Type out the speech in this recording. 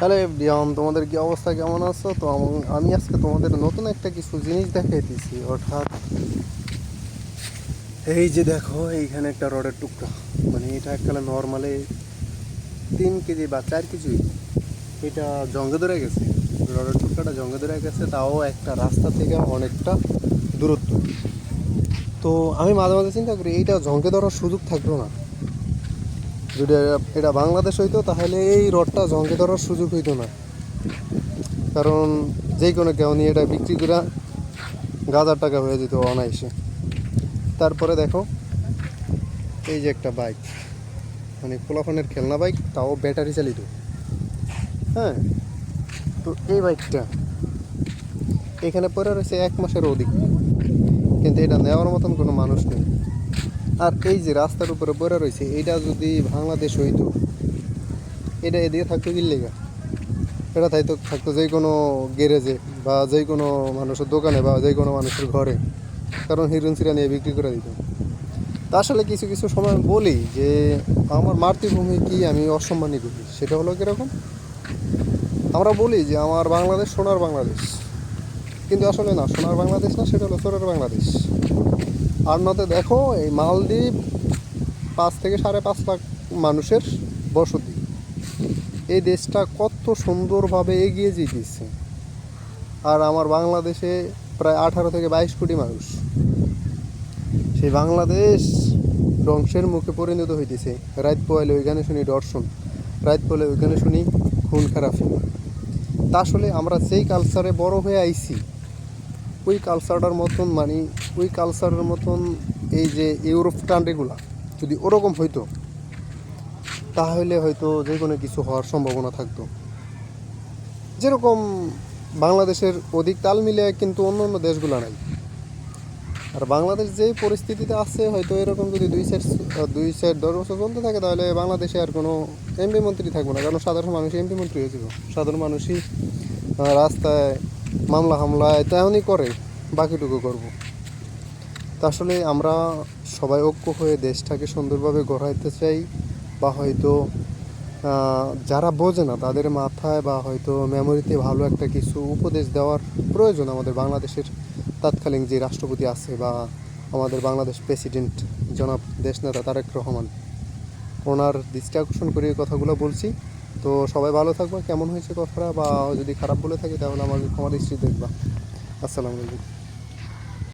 Hello everyone, তোমাদের কি অবস্থা, কেমন আছো? তো আমি আজকে তোমাদের নতুন একটা কিছু জিনিস দেখাইতেছি। অর্থাৎ এই যে দেখো, এইখানে একটা রডের টুকরা, মানে এটা এককালে নর্মালে 3 কেজি বা 4 কেজি, এটা জঙ্গে ধরে গেছে। রডের টুকরাটা জঙ্গে ধরে গেছে, তাও একটা রাস্তা থেকে অনেকটা দূরত্ব। তো আমি মাঝে মাঝে চিন্তা করি, এইটা জঙ্গে ধরার সুযোগ থাকলো না যদি এটা বাংলাদেশ হইতো, তাহলে এই রডটা জঙ্গে ধরার সুযোগ হইতো না। কারণ যে কোনো কেউ নিয়ে এটা বিক্রি করে 1,000 টাকা হয়ে যেত অনায়াসে। তারপরে দেখো, এই যে একটা বাইক, মানে পোলাফানের খেলনা বাইক, তাও ব্যাটারি চালিত। হ্যাঁ, তো এই বাইকটা এখানে পড়ে রয়েছে 1 মাসের অধিক, কিন্তু এটা নেওয়ার মতন কোনো মানুষ নেই। আর এই যে রাস্তার উপরে পড়ে রয়েছে, এটা যদি বাংলাদেশ হইতো, এটা এদিকে থাকতো কি লেগা? এটা থাকতো যে কোনো গ্যারেজে বা যে কোনো মানুষের দোকানে বা যে কোনো মানুষের ঘরে, কারণ হিরোইন সিরা নিয়ে বিক্রি করে দিত। তা আসলে কিছু কিছু সময় বলি যে আমার মাতৃভূমি কি আমি অসম্মানী করি, সেটা হলো কীরকম, আমরা বলি যে আমার বাংলাদেশ সোনার বাংলাদেশ, কিন্তু আসলে না, সোনার বাংলাদেশ না, সেটা হলো চোরের বাংলাদেশ। আর নতে দেখো, এই মালদ্বীপ 5 থেকে 5.5 লাখ মানুষের বসতি, এই দেশটা কত সুন্দরভাবে এগিয়ে যেতেছে। আর আমার বাংলাদেশে প্রায় 18 থেকে 22 কোটি মানুষ। সেই বাংলাদেশ ধ্বংসের মুখে পরিণত হইতেছে। রাত পোয়ালে ওইখানে শুনি দর্শন, রাত পোয়ালে ওইখানে শুনি খুন খারাপি। তা আসলে আমরা যেই কালচারে বড় হয়ে আইছি, ওই কালচারটার মতন, মানে ওই কালচারের মতন এই যে ইউরোপ কান্ট্রিগুলা যদি ওরকম হইতো, তাহলে হয়তো যে কোনো কিছু হওয়ার সম্ভাবনা থাকতো। যেরকম বাংলাদেশের অধিক তাল মিলে কিন্তু অন্য অন্য দেশগুলো নাই। আর বাংলাদেশ যে পরিস্থিতিতে আছে, হয়তো এরকম যদি 2 সাইড 10 বছর চলতে থাকে, তাহলে বাংলাদেশে আর কোনো এমপি মন্ত্রী থাকবে না। কারণ সাধারণ মানুষই এমপি মন্ত্রী হয়েছিল, সাধারণ মানুষই রাস্তায় মামলা হামলায় তেমনই করে, বাকিটুকু করব। তা আসলে আমরা সবাই ঐক্য হয়ে দেশটাকে সুন্দরভাবে গড়াইতে চাই, বা হয়তো যারা বোঝে না তাদের মাথায় বা হয়তো মেমোরিতে ভালো একটা কিছু উপদেশ দেওয়ার প্রয়োজন আমাদের বাংলাদেশের তৎকালীন যে রাষ্ট্রপতি আছে, বা আমাদের বাংলাদেশ প্রেসিডেন্ট জনাব দেশনেতা তারেক রহমান, ওনার দৃষ্টি আকর্ষণ করে এই কথাগুলো বলছি। তো সবাই ভালো থাকবা। কেমন হয়েছে কথাটা, বা যদি খারাপ বলে থাকি তাহলে আমাকে ক্ষমা দৃষ্টি দেখবা। আসসালামু আলাইকুম।